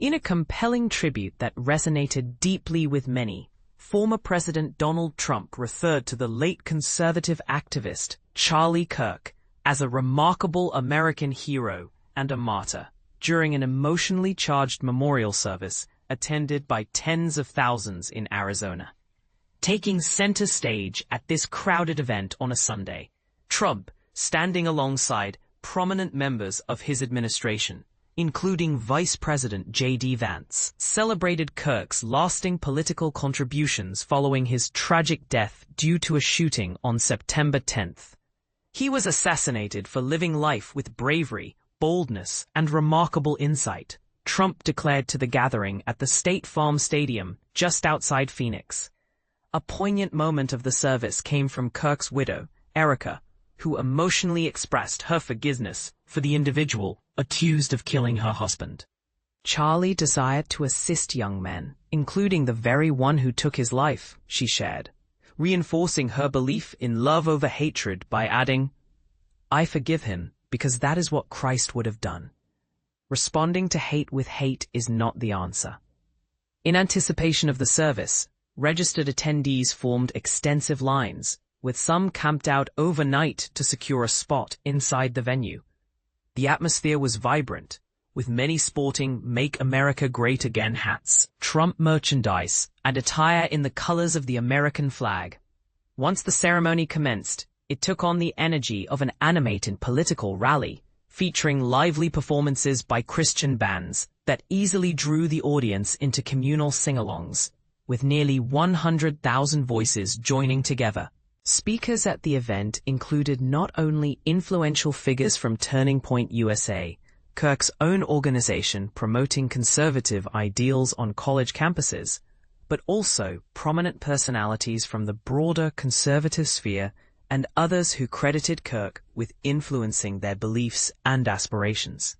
In a compelling tribute that resonated deeply with many, former President Donald Trump referred to the late conservative activist Charlie Kirk as a remarkable American hero and a martyr during an emotionally charged memorial service attended by tens of thousands in Arizona. Taking center stage at this crowded event on a Sunday, Trump, standing alongside prominent members of his administration, including Vice President J.D. Vance, celebrated Kirk's lasting political contributions following his tragic death due to a shooting on September 10th. He was assassinated for living life with bravery, boldness, and remarkable insight, Trump declared to the gathering at the State Farm Stadium just outside Phoenix. A poignant moment of the service came from Kirk's widow, Erica, who emotionally expressed her forgiveness for the individual accused of killing her husband. Charlie desired to assist young men, including the very one who took his life, she shared, reinforcing her belief in love over hatred by adding, "I forgive him because that is what Christ would have done." Responding to hate with hate is not the answer. In anticipation of the service, registered attendees formed extensive lines, with some camped out overnight to secure a spot inside the venue. The atmosphere was vibrant, with many sporting Make America Great Again hats, Trump merchandise, and attire in the colors of the American flag. Once the ceremony commenced, it took on the energy of an animated political rally, featuring lively performances by Christian bands that easily drew the audience into communal sing-alongs, with nearly 100,000 voices joining together. Speakers at the event included not only influential figures from Turning Point USA, Kirk's own organization promoting conservative ideals on college campuses, but also prominent personalities from the broader conservative sphere and others who credited Kirk with influencing their beliefs and aspirations.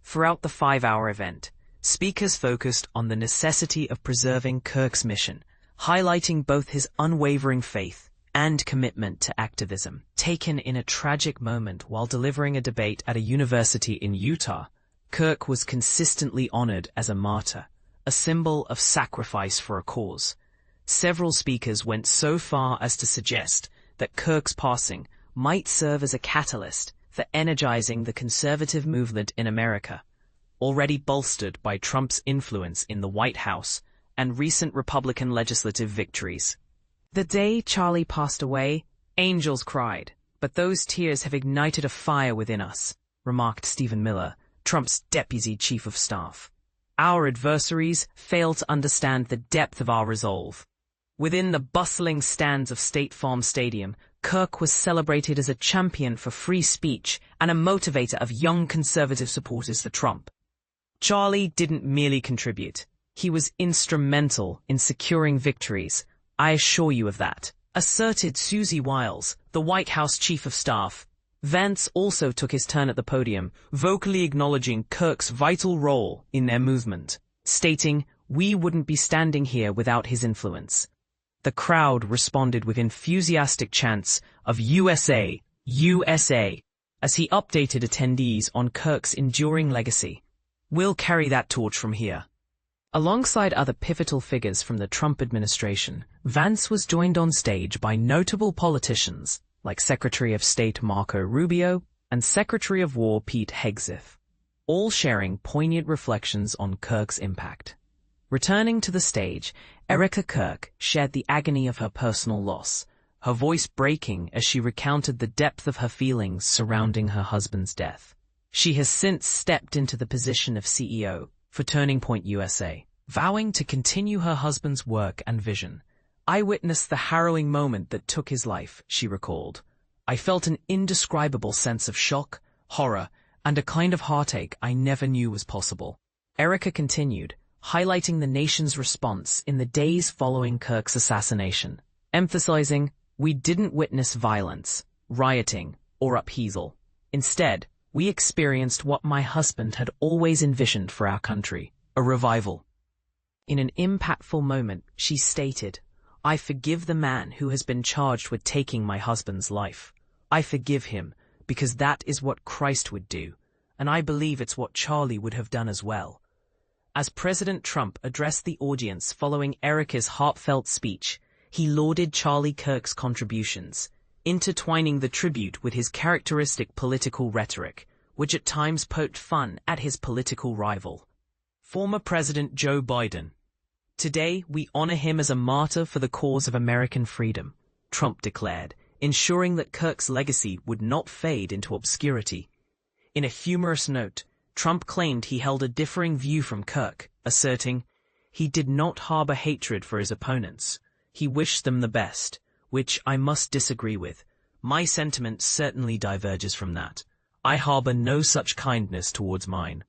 Throughout the 5-hour event, speakers focused on the necessity of preserving Kirk's mission, highlighting both his unwavering faith and commitment to activism. Taken in a tragic moment while delivering a debate at a university in Utah, Kirk was consistently honored as a martyr, a symbol of sacrifice for a cause. Several speakers went so far as to suggest that Kirk's passing might serve as a catalyst for energizing the conservative movement in America, already bolstered by Trump's influence in the White House and recent Republican legislative victories. "The day Charlie passed away, angels cried, but those tears have ignited a fire within us," remarked Stephen Miller, Trump's deputy chief of staff. "Our adversaries fail to understand the depth of our resolve." Within the bustling stands of State Farm Stadium, Kirk was celebrated as a champion for free speech and a motivator of young conservative supporters for Trump. Charlie didn't merely contribute. He was instrumental in securing victories. "I assure you of that," asserted Susie Wiles, the White House chief of staff. Vance also took his turn at the podium, vocally acknowledging Kirk's vital role in their movement, stating, "We wouldn't be standing here without his influence." The crowd responded with enthusiastic chants of "USA, USA," as he updated attendees on Kirk's enduring legacy. "We'll carry that torch from here." Alongside other pivotal figures from the Trump administration, Vance was joined on stage by notable politicians like Secretary of State Marco Rubio and Secretary of War Pete Hegseth, all sharing poignant reflections on Kirk's impact. Returning to the stage, Erica Kirk shared the agony of her personal loss, her voice breaking as she recounted the depth of her feelings surrounding her husband's death. She has since stepped into the position of CEO for Turning Point USA, vowing to continue her husband's work and vision. "I witnessed the harrowing moment that took his life," she recalled. "I felt an indescribable sense of shock, horror, and a kind of heartache I never knew was possible." Erica continued, highlighting the nation's response in the days following Kirk's assassination, emphasizing, "We didn't witness violence, rioting, or upheaval. Instead, we experienced what my husband had always envisioned for our country, a revival." In an impactful moment, she stated, "I forgive the man who has been charged with taking my husband's life. I forgive him because that is what Christ would do, and I believe it's what Charlie would have done as well." As President Trump addressed the audience following Erica's heartfelt speech, he lauded Charlie Kirk's contributions, intertwining the tribute with his characteristic political rhetoric, which at times poked fun at his political rival, former President Joe Biden. "Today, we honor him as a martyr for the cause of American freedom," Trump declared, ensuring that Kirk's legacy would not fade into obscurity. In a humorous note, Trump claimed he held a differing view from Kirk, asserting, "He did not harbor hatred for his opponents. He wished them the best, which I must disagree with. My sentiment certainly diverges from that. I harbor no such kindness towards mine."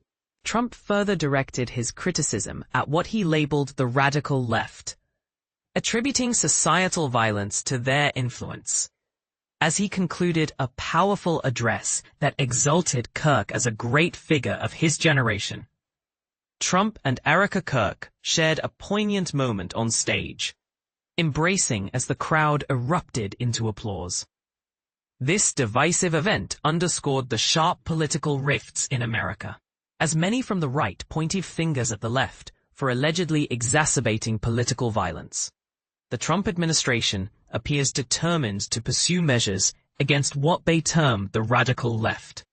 Trump further directed his criticism at what he labeled the radical left, attributing societal violence to their influence. As he concluded a powerful address that exalted Kirk as a great figure of his generation, Trump and Erica Kirk shared a poignant moment on stage, embracing as the crowd erupted into applause. This divisive event underscored the sharp political rifts in America, as many from the right pointed fingers at the left for allegedly exacerbating political violence. The Trump administration appears determined to pursue measures against what they term the radical left,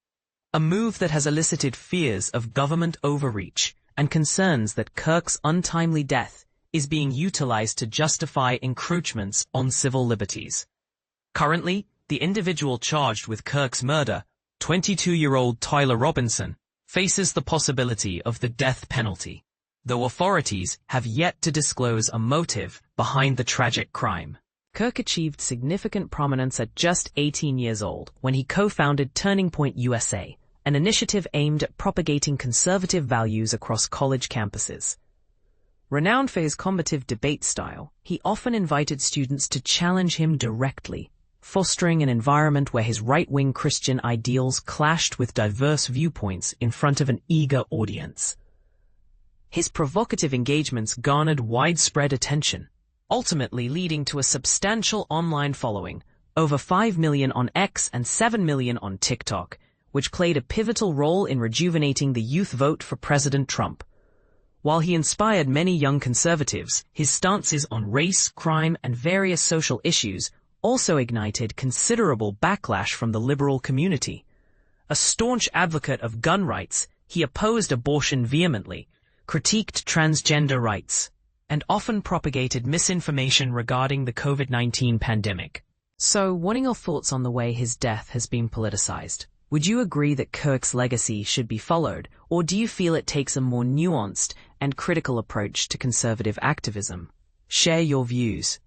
a move that has elicited fears of government overreach and concerns that Kirk's untimely death is being utilized to justify encroachments on civil liberties. Currently, the individual charged with Kirk's murder, 22-year-old Tyler Robinson, faces the possibility of the death penalty, though authorities have yet to disclose a motive behind the tragic crime. Kirk achieved significant prominence at just 18 years old when he co-founded Turning Point USA, an initiative aimed at propagating conservative values across college campuses. Renowned for his combative debate style, he often invited students to challenge him directly, fostering an environment where his right-wing Christian ideals clashed with diverse viewpoints in front of an eager audience. His provocative engagements garnered widespread attention, ultimately leading to a substantial online following, over 5 million on X and 7 million on TikTok, which played a pivotal role in rejuvenating the youth vote for President Trump. While he inspired many young conservatives, his stances on race, crime, and various social issues also ignited considerable backlash from the liberal community. A staunch advocate of gun rights, he opposed abortion vehemently, critiqued transgender rights, and often propagated misinformation regarding the COVID-19 pandemic. So, what are your thoughts on the way his death has been politicized? Would you agree that Kirk's legacy should be followed, or do you feel it takes a more nuanced and critical approach to conservative activism? Share your views.